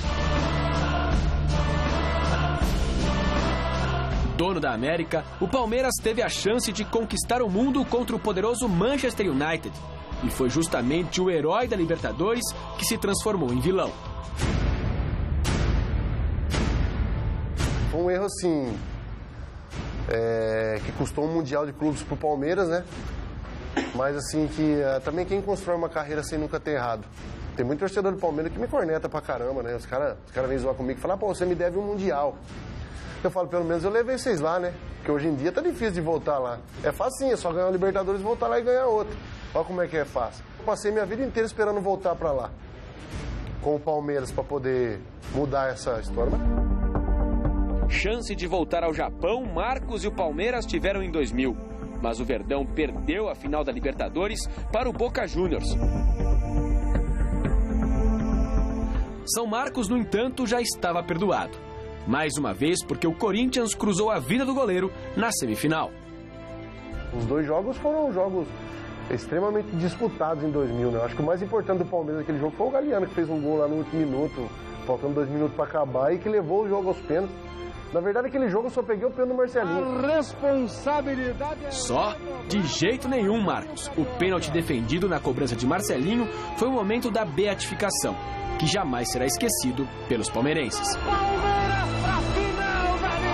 Dono da América, o Palmeiras teve a chance de conquistar o mundo contra o poderoso Manchester United. E foi justamente o herói da Libertadores que se transformou em vilão. Foi um erro, assim, que custou um Mundial de Clubes pro Palmeiras, né? Mas, assim, que também quem constrói uma carreira sem nunca ter errado. Tem muito torcedor do Palmeiras que me corneta pra caramba, né? Os caras vêm zoar comigo e falam, pô, você me deve um Mundial. Eu falo, pelo menos eu levei vocês lá, né? Porque hoje em dia tá difícil de voltar lá. É facinho, é só ganhar o Libertadores, voltar lá e ganhar outra. Olha como é que é fácil. Eu passei minha vida inteira esperando voltar pra lá. Com o Palmeiras pra poder mudar essa história. Chance de voltar ao Japão, Marcos e o Palmeiras tiveram em 2000. Mas o Verdão perdeu a final da Libertadores para o Boca Juniors. São Marcos, no entanto, já estava perdoado. Mais uma vez porque o Corinthians cruzou a vida do goleiro na semifinal. Os 2 jogos foram jogos extremamente disputados em 2000, né? Eu acho que o mais importante do Palmeiras naquele jogo foi o Galeano, que fez um gol lá no último minuto, faltando 2 minutos para acabar, e que levou o jogo aos pênaltis. Na verdade, aquele jogo eu só peguei o pênalti do Marcelinho. A responsabilidade é... Só? De jeito nenhum, Marcos. O pênalti defendido na cobrança de Marcelinho foi o momento da beatificação, que jamais será esquecido pelos palmeirenses. Palmeiras pra final da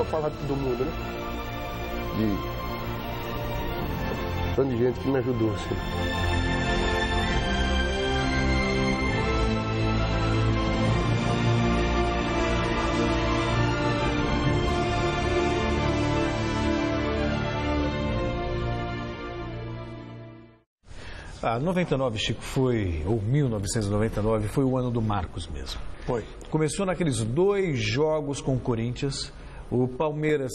falar de todo mundo, né? De tanto de gente que me ajudou, assim. Ah, 99, Chico, ou 1999, foi o ano do Marcos mesmo. Foi. Começou naqueles 2 jogos com o Corinthians, o Palmeiras,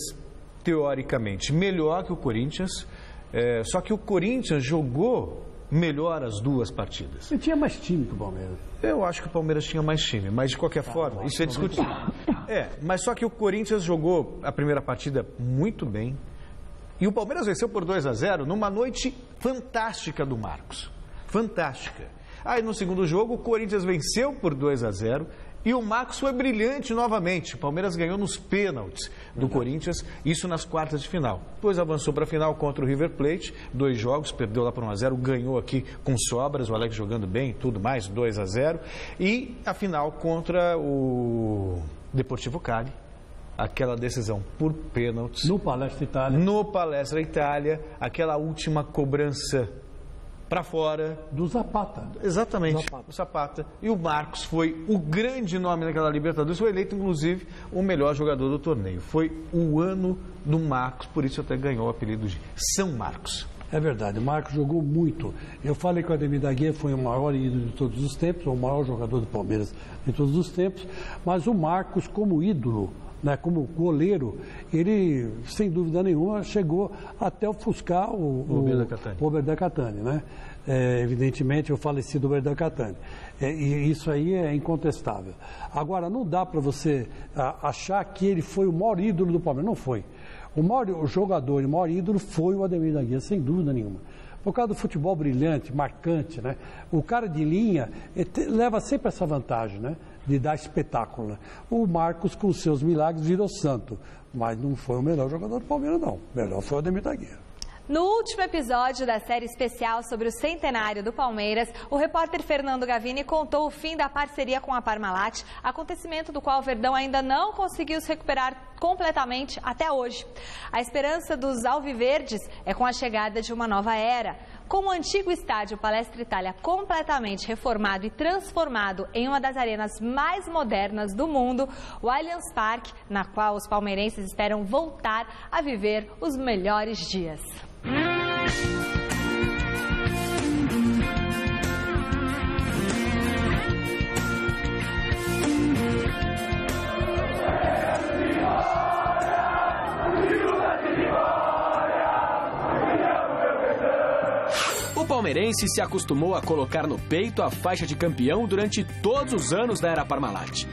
teoricamente, melhor que o Corinthians, só que o Corinthians jogou melhor as 2 partidas. E tinha mais time que o Palmeiras. Eu acho que o Palmeiras tinha mais time, mas de qualquer forma, isso é discutível. Mas só que o Corinthians jogou a primeira partida muito bem. E o Palmeiras venceu por 2-0 numa noite fantástica do Marcos. Fantástica. Aí no segundo jogo, o Corinthians venceu por 2-0 e o Marcos foi brilhante novamente. O Palmeiras ganhou nos pênaltis do Corinthians, isso nas quartas de final. Depois avançou para a final contra o River Plate, 2 jogos, perdeu lá por 1-0, ganhou aqui com sobras, o Alex jogando bem e tudo mais, 2-0. E a final contra o Deportivo Cali. Aquela decisão por pênaltis. No Palestra Itália. No Palestra Itália, aquela última cobrança para fora. Do Zapata. Exatamente, o Zapata. E o Marcos foi o grande nome naquela Libertadores, foi eleito, inclusive, o melhor jogador do torneio. Foi o ano do Marcos, por isso até ganhou o apelido de São Marcos. É verdade, o Marcos jogou muito. Eu falei que o Ademir da Guia foi o maior ídolo de todos os tempos, o maior jogador do Palmeiras de todos os tempos, mas o Marcos, como ídolo, né, como goleiro, ele, sem dúvida nenhuma, chegou até ofuscar o Oberdan Catani, né? Evidentemente, o falecido Oberdan Catani. E isso aí é incontestável. Agora, não dá para você achar que ele foi o maior ídolo do Palmeiras. Não foi. O maior jogador e o maior ídolo foi o Ademir da Guia, sem dúvida nenhuma. Por causa do futebol brilhante, marcante, né? O cara de linha leva sempre essa vantagem, né? De dar espetáculo, né? O Marcos, com seus milagres, virou santo. Mas não foi o melhor jogador do Palmeiras, não. O melhor foi o Ademir da Guia. No último episódio da série especial sobre o centenário do Palmeiras, o repórter Fernando Gavini contou o fim da parceria com a Parmalat, acontecimento do qual o Verdão ainda não conseguiu se recuperar completamente até hoje. A esperança dos alviverdes é com a chegada de uma nova era. Com o antigo estádio Palestra Itália completamente reformado e transformado em uma das arenas mais modernas do mundo, o Allianz Parque, na qual os palmeirenses esperam voltar a viver os melhores dias. O palmeirense se acostumou a colocar no peito a faixa de campeão durante todos os anos da era Parmalat.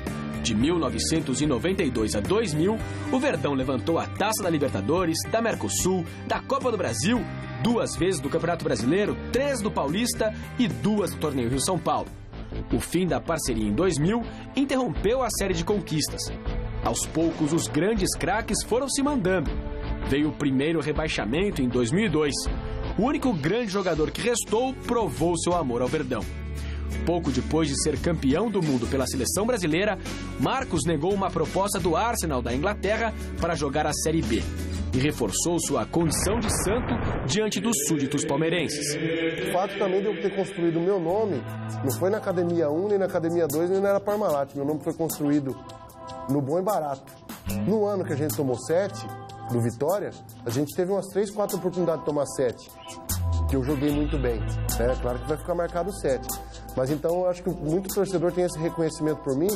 De 1992 a 2000, o Verdão levantou a Taça da Libertadores, da Mercosul, da Copa do Brasil, 2 vezes do Campeonato Brasileiro, 3 do Paulista e 2 do Torneio Rio-São Paulo. O fim da parceria em 2000 interrompeu a série de conquistas. Aos poucos, os grandes craques foram se mandando. Veio o primeiro rebaixamento em 2002. O único grande jogador que restou provou seu amor ao Verdão. Pouco depois de ser campeão do mundo pela seleção brasileira, Marcos negou uma proposta do Arsenal da Inglaterra para jogar a Série B e reforçou sua condição de santo diante dos súditos palmeirenses. O fato também de eu ter construído o meu nome, não foi na Academia 1, nem na Academia 2, nem na Era Parmalat. Meu nome foi construído no bom e barato. No ano que a gente tomou 7 do Vitória, a gente teve umas 3, 4 oportunidades de tomar 7, que eu joguei muito bem. É claro que vai ficar marcado 7. Mas então eu acho que muito torcedor tem esse reconhecimento por mim,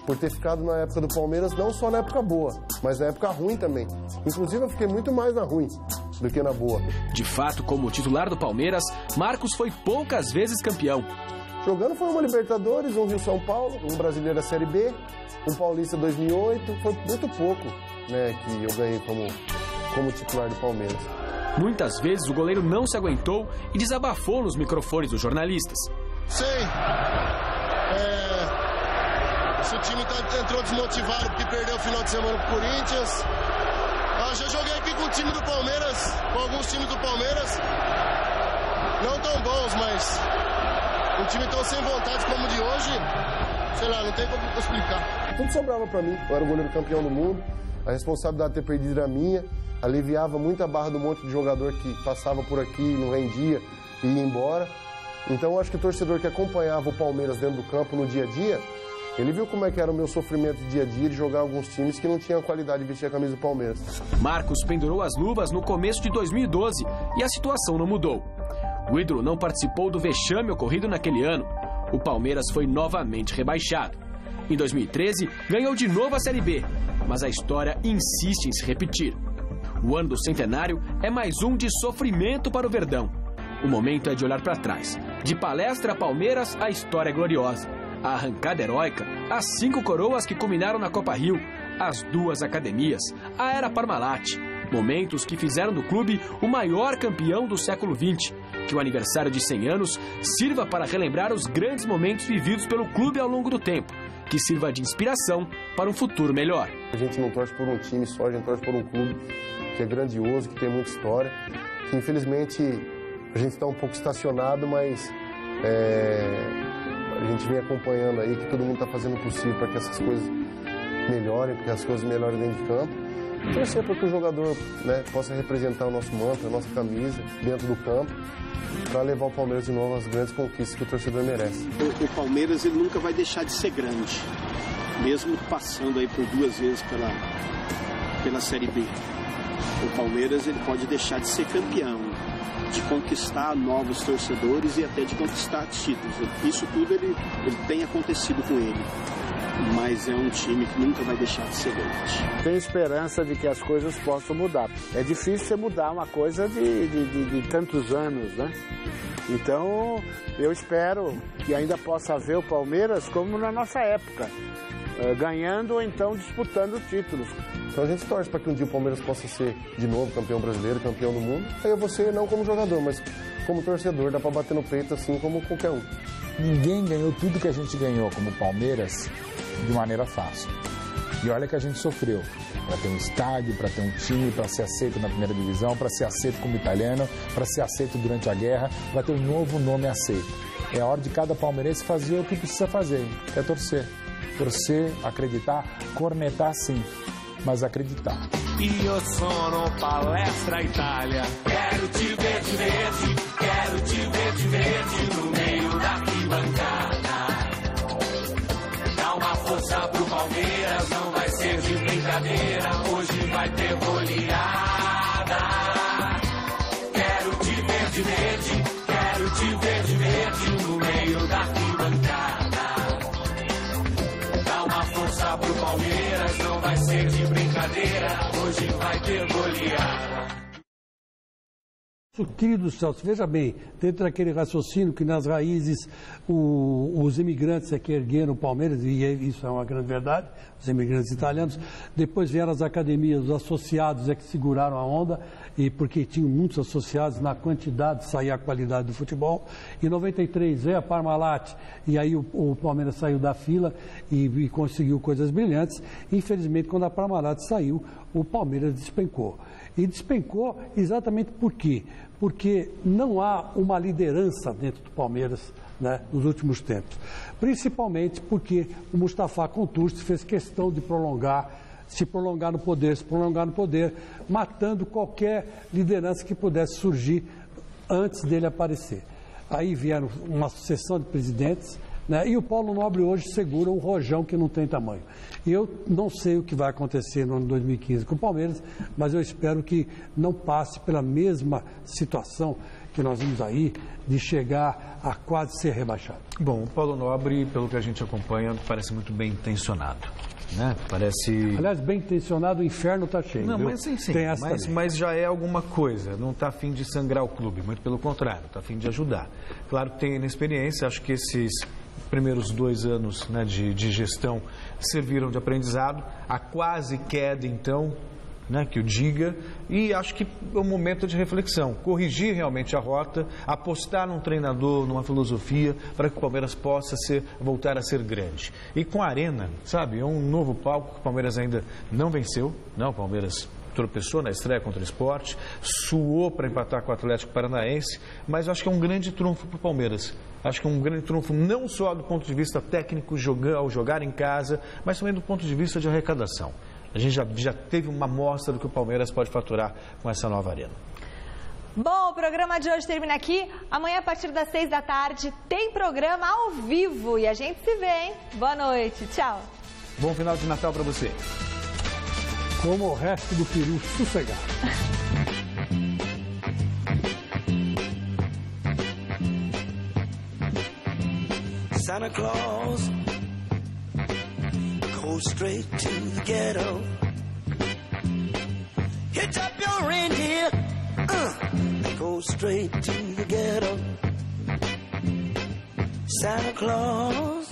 por ter ficado na época do Palmeiras, não só na época boa, mas na época ruim também. Inclusive eu fiquei muito mais na ruim do que na boa. De fato, como titular do Palmeiras, Marcos foi poucas vezes campeão. Jogando foi uma Libertadores, um Rio-São Paulo, um Brasileiro da Série B, um Paulista 2008, foi muito pouco, né, que eu ganhei como titular do Palmeiras. Muitas vezes o goleiro não se aguentou e desabafou nos microfones dos jornalistas. Sei. Se o time entrou desmotivado porque perdeu o final de semana pro Corinthians. Eu já joguei aqui com o time do Palmeiras, com alguns times do Palmeiras. Não tão bons, mas um time tão sem vontade como o de hoje, sei lá, não tem como explicar. Tudo sobrava pra mim. Eu era o goleiro campeão do mundo. A responsabilidade de ter perdido era minha, aliviava muito a barra do monte de jogador que passava por aqui, não rendia e ia embora. Então eu acho que o torcedor que acompanhava o Palmeiras dentro do campo no dia a dia, ele viu como é que era o meu sofrimento de dia a dia de jogar alguns times que não tinham a qualidade de vestir a camisa do Palmeiras. Marcos pendurou as luvas no começo de 2012 e a situação não mudou. O ídolo não participou do vexame ocorrido naquele ano. O Palmeiras foi novamente rebaixado. Em 2013, ganhou de novo a Série B, mas a história insiste em se repetir. O ano do centenário é mais um de sofrimento para o Verdão. O momento é de olhar para trás. De Palestra a Palmeiras, a história é gloriosa. A arrancada heróica, as 5 coroas que culminaram na Copa Rio, as 2 academias, a era Parmalat. Momentos que fizeram do clube o maior campeão do século XX. Que o aniversário de 100 anos sirva para relembrar os grandes momentos vividos pelo clube ao longo do tempo. Que sirva de inspiração para um futuro melhor. A gente não torce por um time só, a gente torce por um clube que é grandioso, que tem muita história. Que infelizmente a gente está um pouco estacionado, mas a gente vem acompanhando aí que todo mundo está fazendo o possível para que essas coisas melhorem, para que as coisas melhorem dentro de campo. E torcer para que o jogador, né, possa representar o nosso manto, a nossa camisa dentro do campo, para levar o Palmeiras de novo às grandes conquistas que o torcedor merece. O Palmeiras ele nunca vai deixar de ser grande, mesmo passando aí por 2 vezes pela Série B. O Palmeiras ele pode deixar de ser campeão, de conquistar novos torcedores e até de conquistar títulos. Isso tudo ele tem acontecido com ele. Mas é um time que nunca vai deixar de ser grande. Tenho esperança de que as coisas possam mudar. É difícil você mudar uma coisa de tantos anos, né? Então, eu espero que ainda possa ver o Palmeiras como na nossa época, ganhando ou então disputando títulos. Então a gente torce para que um dia o Palmeiras possa ser de novo campeão brasileiro, campeão do mundo. Aí eu vou ser não como jogador, mas como torcedor, dá para bater no peito assim como qualquer um. Ninguém ganhou tudo que a gente ganhou como Palmeiras de maneira fácil. E olha que a gente sofreu para ter um estádio, para ter um time, para ser aceito na primeira divisão, para ser aceito como italiano, para ser aceito durante a guerra, para ter um novo nome aceito. É a hora de cada palmeirense fazer o que precisa fazer, que é torcer. Torcer, acreditar, cornetar sim, mas acreditar. Io sono Palestra Itália. Quero te ver de verde, quero te ver de verde no meio da arquibancada. Dá uma força pro Palmeiras, não vai ser de brincadeira, hoje vai ter goleada. Quero te ver de verde, quero te ver de verde no meio da arquibancada. Dá uma força pro Palmeiras, não vai ser de brincadeira, hoje vai ter goleada. Querido Celso, veja bem, dentro daquele raciocínio que nas raízes os imigrantes é que ergueram o Palmeiras, e isso é uma grande verdade, os imigrantes italianos, depois vieram as academias, os associados é que seguraram a onda, e porque tinham muitos associados, na quantidade saía a qualidade do futebol. Em 93 veio a Parmalat, e aí o Palmeiras saiu da fila e conseguiu coisas brilhantes. Infelizmente, quando a Parmalat saiu, o Palmeiras despencou. E despencou exatamente por quê? Porque não há uma liderança dentro do Palmeiras, né, nos últimos tempos. Principalmente porque o Mustafa Contursi fez questão de se prolongar no poder, matando qualquer liderança que pudesse surgir antes dele aparecer. Aí vieram uma sucessão de presidentes, né, e o Paulo Nobre hoje segura um rojão que não tem tamanho. E eu não sei o que vai acontecer no ano 2015 com o Palmeiras, mas eu espero que não passe pela mesma situação que nós vimos aí, de chegar a quase ser rebaixado. Bom, o Paulo Nobre, pelo que a gente acompanha, parece muito bem intencionado. Né? Parece... Aliás, bem intencionado, o inferno está cheio. Não, viu? mas sim, Tem mas já é alguma coisa. Não está a fim de sangrar o clube, muito pelo contrário, está a fim de ajudar. Claro que tem inexperiência, acho que esses primeiros 2 anos, né, de gestão serviram de aprendizado. A quase queda, então, né, que o diga, e acho que é um momento de reflexão, corrigir realmente a rota, apostar num treinador, numa filosofia, para que o Palmeiras possa voltar a ser grande. E com a Arena, sabe, é um novo palco que o Palmeiras ainda não venceu, não, o Palmeiras tropeçou na estreia contra o Sport, suou para empatar com o Atlético Paranaense, mas eu acho que é um grande trunfo para o Palmeiras. Acho que é um grande trunfo não só do ponto de vista técnico, ao jogar em casa, mas também do ponto de vista de arrecadação. A gente já teve uma amostra do que o Palmeiras pode faturar com essa nova arena. Bom, o programa de hoje termina aqui. Amanhã, a partir das 6 da tarde, tem programa ao vivo. E a gente se vê, hein? Boa noite. Tchau. Bom final de Natal para você. Como o resto do peru sossegado. Santa Claus goes straight to the ghetto. Hitch up your reindeer, go straight to the ghetto. Santa Claus